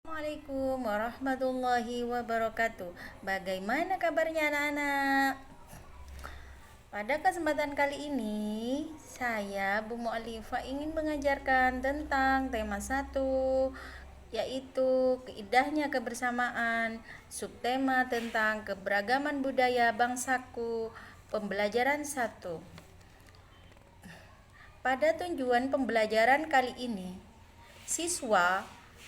Assalamualaikum warahmatullahi wabarakatuh. Bagaimana kabarnya anak-anak? Pada kesempatan kali ini, saya Bu Mu'alifah ingin mengajarkan tentang tema 1, yaitu keindahnya kebersamaan, subtema tentang keberagaman budaya bangsaku, pembelajaran 1. Pada tujuan pembelajaran kali ini, siswa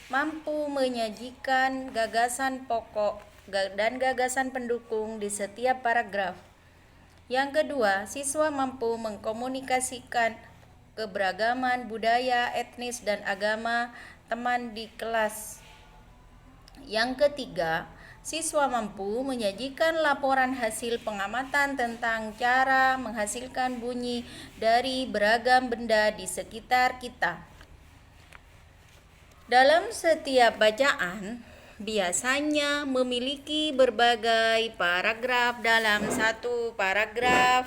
mampu menyajikan gagasan pokok dan gagasan pendukung di setiap paragraf. Yang kedua, siswa mampu mengkomunikasikan keberagaman budaya, etnis, dan agama teman di kelas. Yang ketiga, siswa mampu menyajikan laporan hasil pengamatan tentang cara menghasilkan bunyi dari beragam benda di sekitar kita. Dalam setiap bacaan, biasanya memiliki berbagai paragraf. Dalam satu paragraf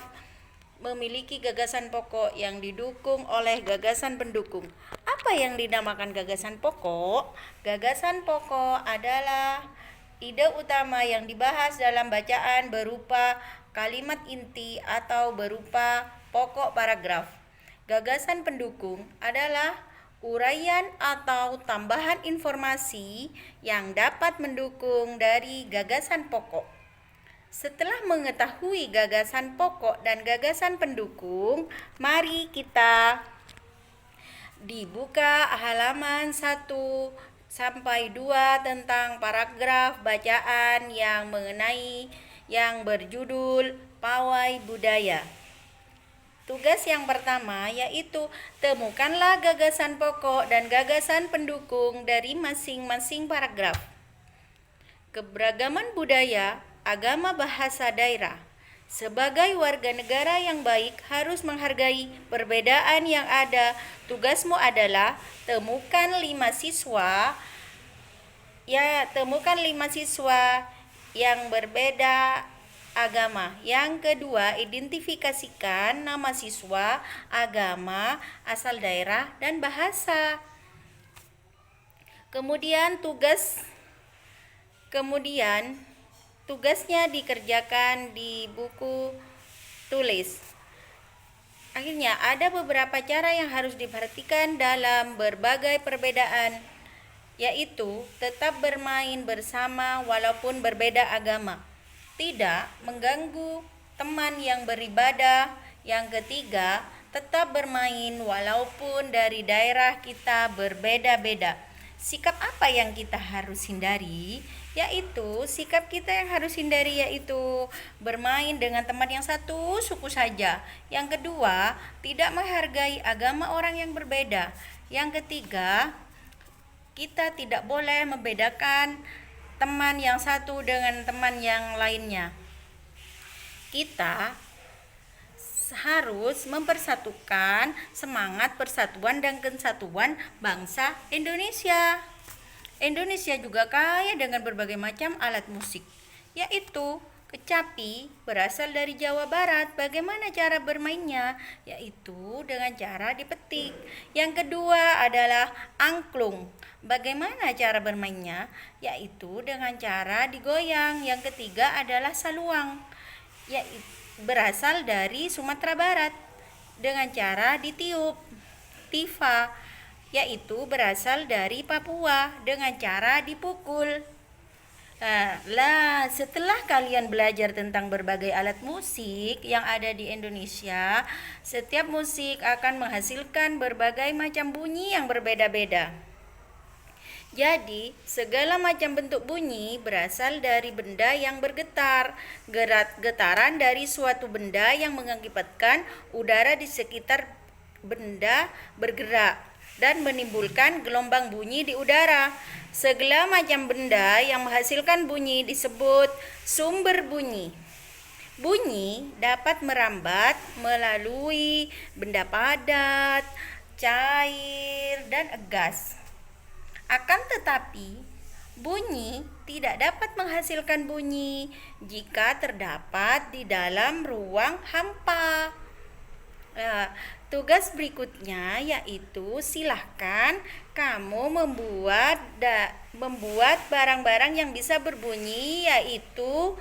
memiliki gagasan pokok yang didukung oleh gagasan pendukung. Apa yang dinamakan gagasan pokok? Gagasan pokok adalah ide utama yang dibahas dalam bacaan berupa kalimat inti atau berupa pokok paragraf. Gagasan pendukung adalah uraian atau tambahan informasi yang dapat mendukung dari gagasan pokok. Setelah mengetahui gagasan pokok dan gagasan pendukung, mari kita dibuka halaman 1 sampai 2 tentang paragraf bacaan yang berjudul Pawai Budaya. Tugas yang pertama yaitu temukanlah gagasan pokok dan gagasan pendukung dari masing-masing paragraf. Keberagaman budaya, agama, bahasa daerah. Sebagai warga negara yang baik harus menghargai perbedaan yang ada. Tugasmu adalah temukan 5 siswa yang berbeda agama. Yang kedua, identifikasikan nama siswa, agama, asal daerah, dan bahasa. Kemudian tugasnya dikerjakan di buku tulis. Akhirnya ada beberapa cara yang harus diperhatikan dalam berbagai perbedaan, yaitu tetap bermain bersama walaupun berbeda agama, tidak mengganggu teman yang beribadah. Yang ketiga, tetap bermain walaupun dari daerah kita berbeda-beda. Sikap apa yang kita harus hindari? Sikap kita yang harus hindari yaitu bermain dengan teman yang satu suku saja. Yang kedua, tidak menghargai agama orang yang berbeda. Yang ketiga, kita tidak boleh membedakan teman yang satu dengan teman yang lainnya. Kita harus mempersatukan semangat persatuan dan kesatuan bangsa Indonesia. Indonesia juga kaya dengan berbagai macam alat musik, yaitu kecapi berasal dari Jawa Barat. Bagaimana cara bermainnya? Yaitu dengan cara dipetik. Yang kedua adalah angklung. Bagaimana cara bermainnya? Yaitu dengan cara digoyang. Yang ketiga adalah saluang, yaitu berasal dari Sumatera Barat, dengan cara ditiup. Tifa, yaitu berasal dari Papua, dengan cara dipukul. Setelah kalian belajar tentang berbagai alat musik yang ada di Indonesia, setiap musik akan menghasilkan berbagai macam bunyi yang berbeda-beda. Jadi, segala macam bentuk bunyi berasal dari benda yang bergetar. Getaran dari suatu benda yang mengakibatkan udara di sekitar benda bergerak dan menimbulkan gelombang bunyi di udara. Segala macam benda yang menghasilkan bunyi disebut sumber bunyi. Bunyi dapat merambat melalui benda padat, cair, dan gas. Akan tetapi, bunyi tidak dapat menghasilkan bunyi jika terdapat di dalam ruang hampa. Nah, tugas berikutnya yaitu silahkan kamu membuat barang-barang yang bisa berbunyi, yaitu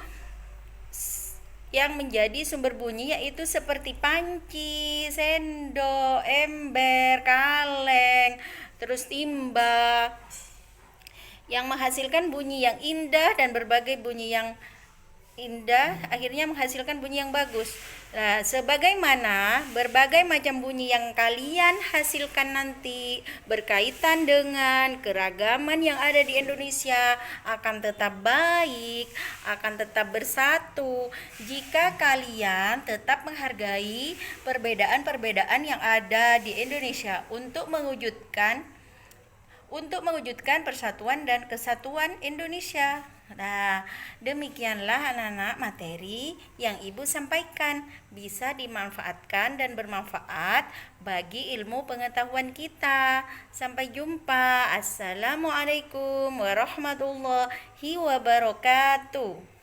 yang menjadi sumber bunyi, yaitu seperti panci, sendok, ember, kaleng, terus timba, yang menghasilkan bunyi yang indah, dan berbagai bunyi yang indah akhirnya menghasilkan bunyi yang bagus. Nah, sebagaimana berbagai macam bunyi yang kalian hasilkan nanti berkaitan dengan keragaman yang ada di Indonesia akan tetap baik, akan tetap bersatu jika kalian tetap menghargai perbedaan-perbedaan yang ada di Indonesia untuk mewujudkan persatuan dan kesatuan Indonesia. Nah, demikianlah anak-anak materi yang Ibu sampaikan, bisa dimanfaatkan dan bermanfaat bagi ilmu pengetahuan kita. Sampai jumpa. Assalamualaikum warahmatullahi wabarakatuh.